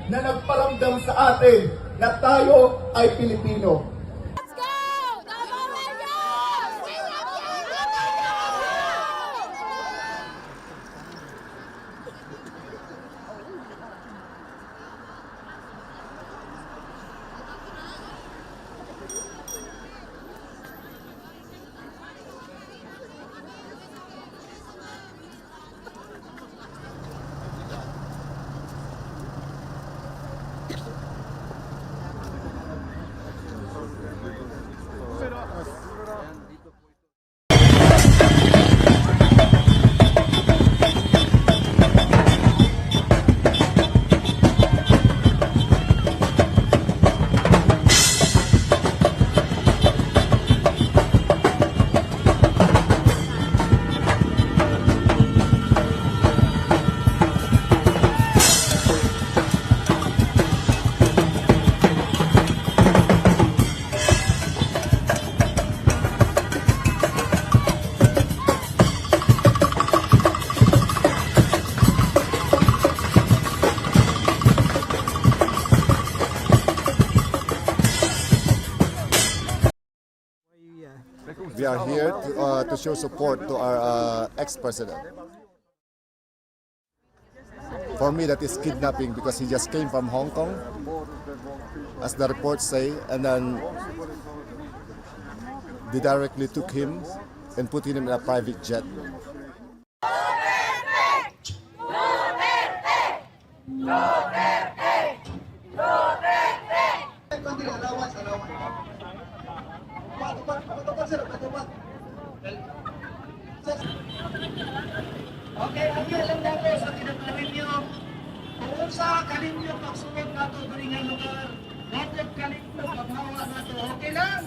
na nagparamdam sa atin na tayo ay Pilipino. Let's go! Davao Rangers! We love you! We are here to show support to our ex-president. For me, that is kidnapping because he just came from Hong Kong, as the reports say, and then they directly took him and put him in a private jet. Okay, ang alam nato sa kinakanin nyo, kung sa kanin nyo pagsunod nato galingan lugar, nato kanin nyo paghawa nato, okay lang?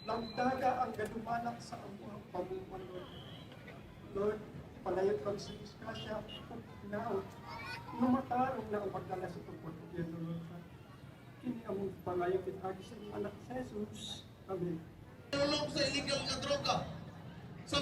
Nagdaga ang gadumanak sa among pamumuan, Lord. Lord, palayot kang sa diskasya, pinaon, numatarong na umagdala sa tungkol ko yan, Lord. Kini among palayot itagi sa iyong anak sa Jesus. Amen. Tulong sa illegal na droga. Sa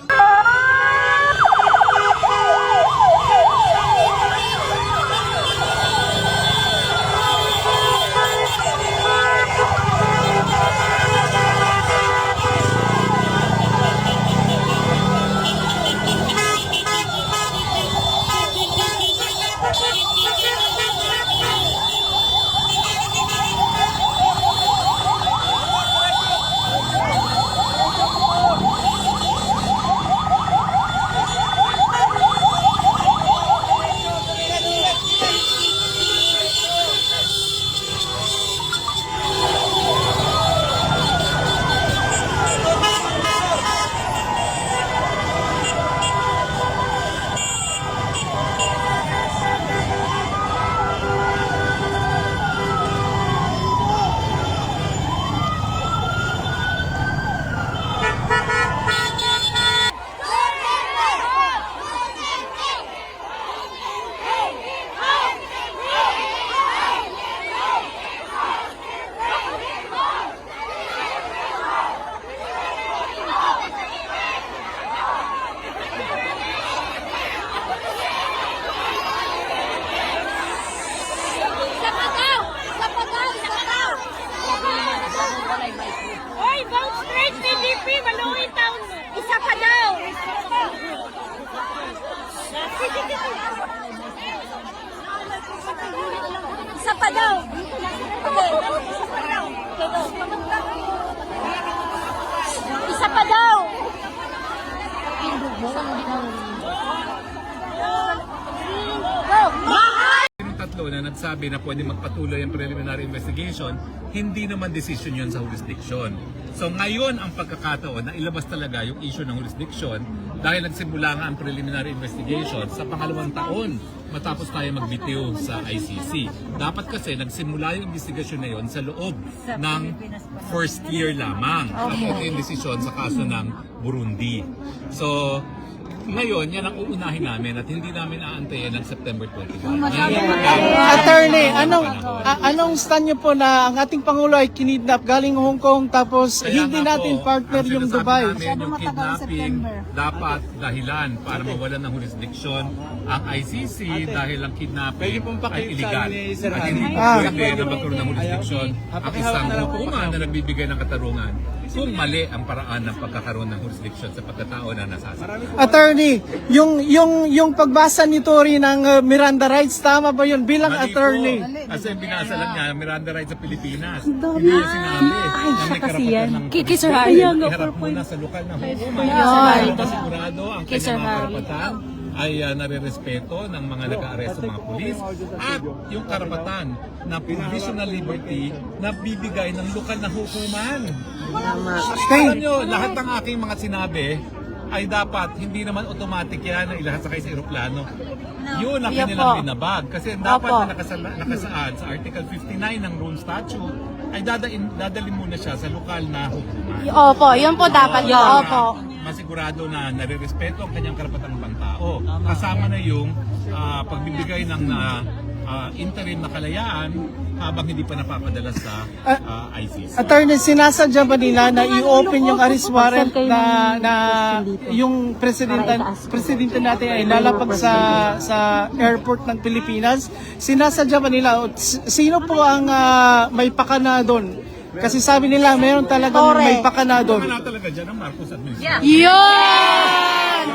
Oy, vote straight PDP, maluwi taon. Isa pa daw. Isa pa daw. Okay. Isa pa daw. Go. Yung tatlo na nagsabi na pwede magpatuloy ang preliminary investigation, hindi naman decision yun sa jurisdiction. So ngayon ang pagkakataon na ilabas talaga yung issue ng jurisdiction dahil nagsimula nga ang preliminary investigation sa pangalawang taon matapos tayo magbitiw sa ICC. Dapat kasi nagsimula yung investigasyon na yun sa loob ng first year lamang. At ito yung desisyon sa kaso ng Burundi. So, ngayon, yan ang uunahin namin at hindi namin aantayin ng September 21. Attorney, anong stand niyo po na ang ating Pangulo ay kinidnap galing Hong Kong tapos Kaya hindi nga natin po, partner ang yung sinasabi Dubai? namin, yung kidnapping dapat dahilan para mawalan ng jurisdiction ang ICC dahil ang kidnapping ay illegal. At hindi pwede na magkaroon ng jurisdiction ang isang hukuman na nagbibigay ng katarungan kung mali ang paraan ng pagkakaroon ng jurisdiction sa pagkatao na nasasaktan. Attorney, yung pagbasa ni Tory ng Miranda rights, tama ba yun bilang Mali attorney? po. Kasi binasa lang niya, Miranda rights sa Pilipinas. Hindi niya sinabi na may karapatan ng Sir Harry. iharap muna sa lokal na hukuman. Para masigurado ang kanyang mga karapatan ay nare-respeto ng mga nag-aaresto mga pulis at yung karapatan na provisional liberty na bibigay ng lokal na hukuman. Alam nyo, lahat ng aking mga sinabi ay dapat hindi naman automatic yan na ilahat sakay sa eroplano. Yun ang kanilang binabag. Kasi dapat na nakasaad sa Article 59 ng Rome Statute ay dadalhin muna siya sa lokal na hukuman. Opo, yun po dapat yun. Opo. Masigurado na nare-respeto ang kanyang karapatang pantao. Kasama na yung pagbibigay ng interim na kalayaan habang hindi pa napapadala sa ICC. Attorney, sinasadya ba nila na i-open yung arrest warrant na yung presidente natin ay lalapag sa airport ng Pilipinas? Sinasadya ba nila? Sino po ang may pakana doon? Kasi sabi nila mayroon talagang may pakana doon. Wala talaga dyan ang Marcos administration. Yun!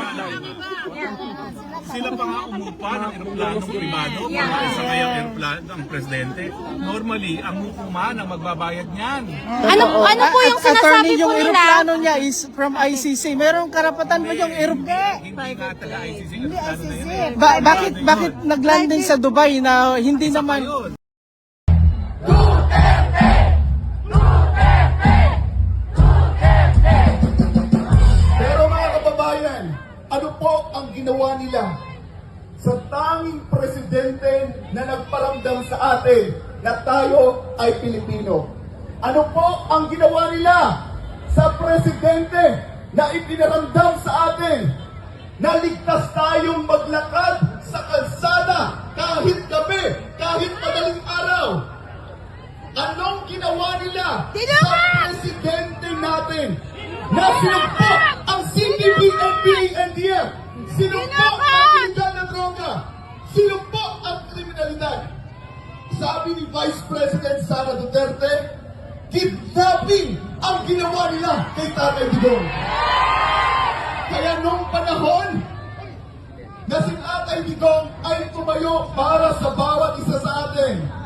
Sila pa nga umupa ng eroplanong privado para sa kayang eroplano ng presidente. Normally, ang hukuman ang magbabayad niyan. Ano po yung sinasabi Attorney, po yung nila? eroplano niya is from ICC. Merong karapatan ba yung eroplano? Hindi nga taga-ICC yung eroplano na yun eh. Bakit naglanding sa Dubai na hindi naman... Ayun. Pero mga kababayan, ano po ang ginawa nila sa tanging presidente na nagparamdam sa atin na tayo ay Pilipino? Ano po ang ginawa nila sa presidente na ipinaramdam sa atin na ligtas tayong maglakad sa kalsada kahit gabi, kahit madaling araw? Anong ginawa nila sa presidente natin na sinugpo ang CPP, NPA, NDF? Sinugpo ang illegal na droga? Sinugpo ang kriminalidad? Sabi ni Vice President Sara Duterte, kidnapping ang ginawa nila kay Tatay Digong. Kaya nung panahon na si Tatay Digong ay tumayo para sa bawat isa sa atin,